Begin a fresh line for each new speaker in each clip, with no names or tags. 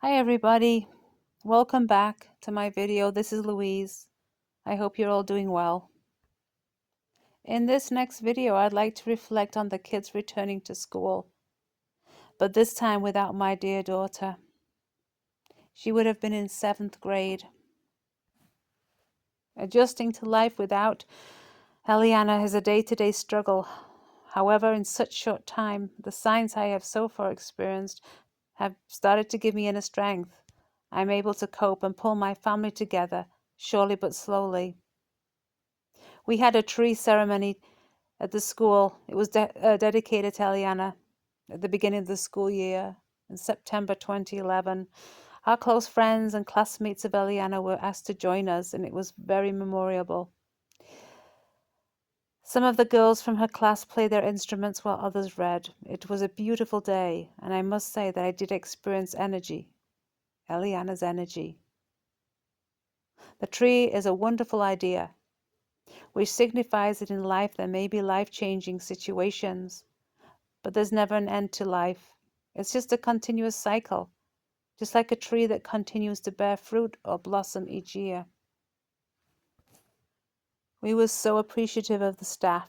Hi everybody, welcome back to my video. This is Louise. I hope you're all doing well. In this next video, I'd like to reflect on the kids returning to school, but this time without my dear daughter. She would have been in 7th grade. Adjusting to life without Eliana is a day-to-day struggle. However, in such short time, the signs I have so far experienced have started to give me inner strength. I'm able to cope and pull my family together, surely but slowly. We had a tree ceremony at the school. It was dedicated to Eliana at the beginning of the school year in September 2011. Our close friends and classmates of Eliana were asked to join us, and it was very memorable. Some of the girls from her class played their instruments while others read. It was a beautiful day, and I must say that I did experience energy, Eliana's energy. The tree is a wonderful idea, which signifies that in life there may be life-changing situations, but there's never an end to life. It's just a continuous cycle, just like a tree that continues to bear fruit or blossom each year. We were so appreciative of the staff.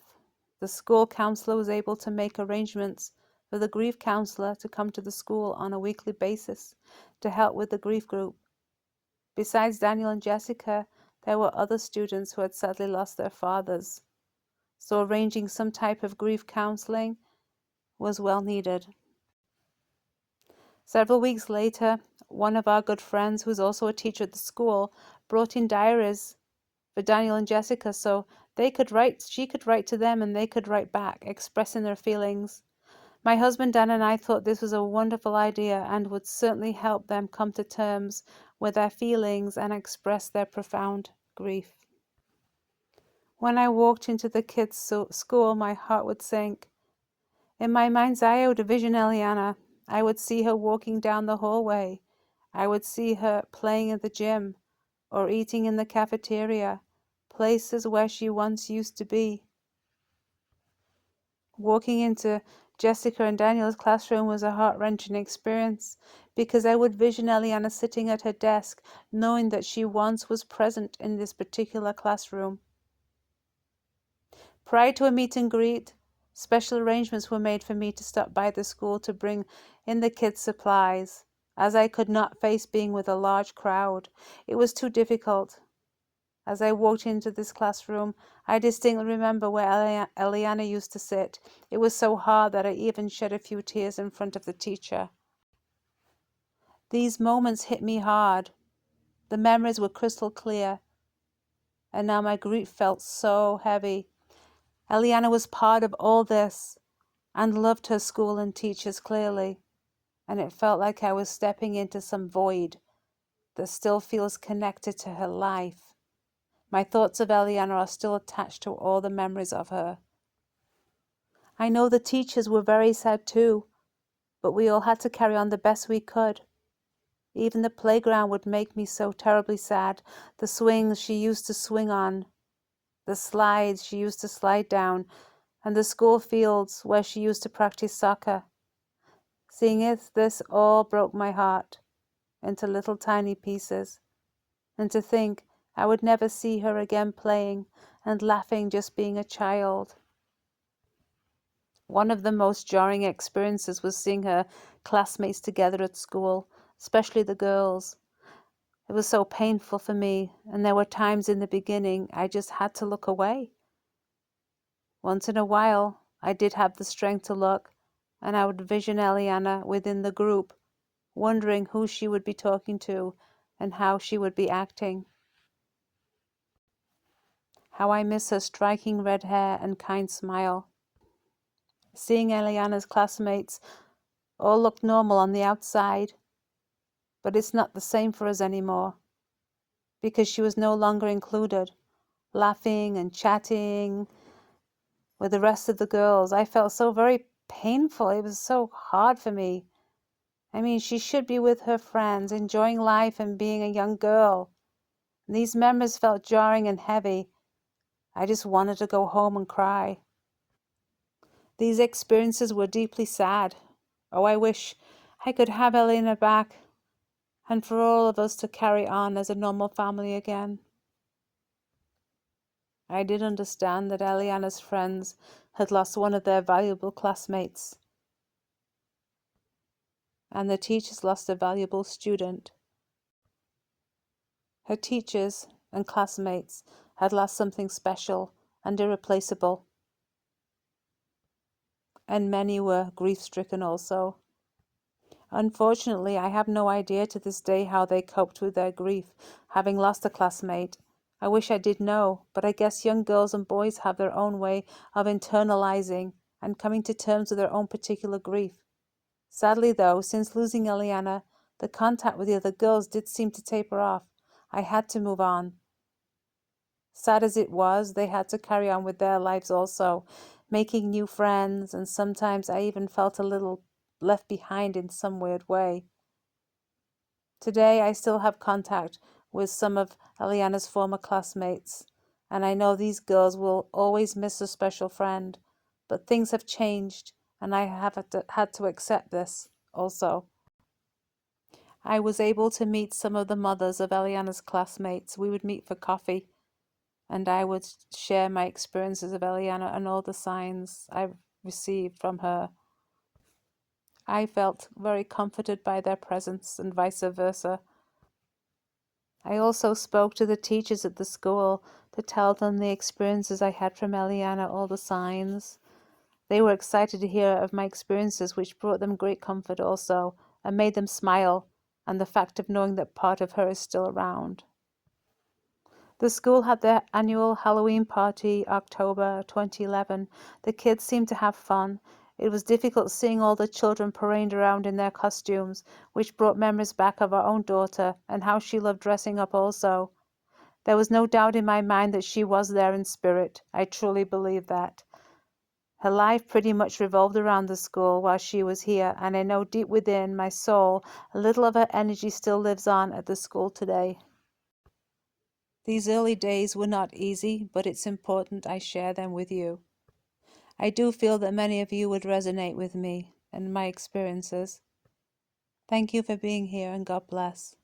The school counselor was able to make arrangements for the grief counselor to come to the school on a weekly basis to help with the grief group. Besides Daniel and Jessica, there were other students who had sadly lost their fathers, so arranging some type of grief counseling was well needed. Several weeks later, one of our good friends, who's also a teacher at the school, brought in diaries for Daniel and Jessica so she could write to them and they could write back, expressing their feelings. My husband Dan and I thought this was a wonderful idea and would certainly help them come to terms with their feelings and express their profound grief. When I walked into the kids' school, my heart would sink. In my mind's eye, I would vision Eliana. I would see her walking down the hallway. I would see her playing at the gym or eating in the cafeteria, places where she once used to be. Walking into Jessica and Daniel's classroom was a heart-wrenching experience because I would vision Eliana sitting at her desk, knowing that she once was present in this particular classroom. Prior to a meet and greet, special arrangements were made for me to stop by the school to bring in the kids' supplies, as I could not face being with a large crowd. It was too difficult. As I walked into this classroom, I distinctly remember where Eliana used to sit. It was so hard that I even shed a few tears in front of the teacher. These moments hit me hard. The memories were crystal clear, and now my grief felt so heavy. Eliana was part of all this and loved her school and teachers clearly, and it felt like I was stepping into some void that still feels connected to her life. My thoughts of Eliana are still attached to all the memories of her. I know the teachers were very sad too, but we all had to carry on the best we could. Even the playground would make me so terribly sad. The swings she used to swing on, the slides she used to slide down, and the school fields where she used to practice soccer. Seeing this all broke my heart into little tiny pieces, and to think I would never see her again playing and laughing, just being a child. One of the most jarring experiences was seeing her classmates together at school, especially the girls. It was so painful for me, and there were times in the beginning I just had to look away. Once in a while, I did have the strength to look, and I would vision Eliana within the group, wondering who she would be talking to and how she would be acting. How I miss her striking red hair and kind smile. Seeing Eliana's classmates all look normal on the outside, but it's not the same for us anymore, because she was no longer included, laughing and chatting with the rest of the girls. I felt so very painful. It was so hard for me. I mean, she should be with her friends, enjoying life and being a young girl. And these memories felt jarring and heavy. I just wanted to go home and cry. These experiences were deeply sad. Oh, I wish I could have Elena back. and for all of us to carry on as a normal family again. I did understand that Eliana's friends had lost one of their valuable classmates, and the teachers lost a valuable student. Her teachers and classmates had lost something special and irreplaceable, and many were grief-stricken also. Unfortunately, I have no idea to this day how they coped with their grief, having lost a classmate. I wish I did know, but I guess young girls and boys have their own way of internalizing and coming to terms with their own particular grief. Sadly, though, since losing Eliana, the contact with the other girls did seem to taper off. I had to move on. Sad as it was, they had to carry on with their lives also, making new friends, and sometimes I even felt a little left behind in some weird way. Today, I still have contact with some of Eliana's former classmates, and I know these girls will always miss a special friend, but things have changed, and I have had to accept this also. I was able to meet some of the mothers of Eliana's classmates. We would meet for coffee, and I would share my experiences of Eliana and all the signs I've received from her. I felt very comforted by their presence and vice versa. I also spoke to the teachers at the school to tell them the experiences I had from Eliana, all the signs. They were excited to hear of my experiences, which brought them great comfort also, and made them smile, and the fact of knowing that part of her is still around. The school had their annual Halloween party, October 2011. The kids seemed to have fun. It was difficult seeing all the children parading around in their costumes, which brought memories back of our own daughter and how she loved dressing up also. There was no doubt in my mind that she was there in spirit. I truly believe that. Her life pretty much revolved around the school while she was here, and I know deep within my soul a little of her energy still lives on at the school today. These early days were not easy, but it's important I share them with you. I do feel that many of you would resonate with me and my experiences. Thank you for being here, and God bless.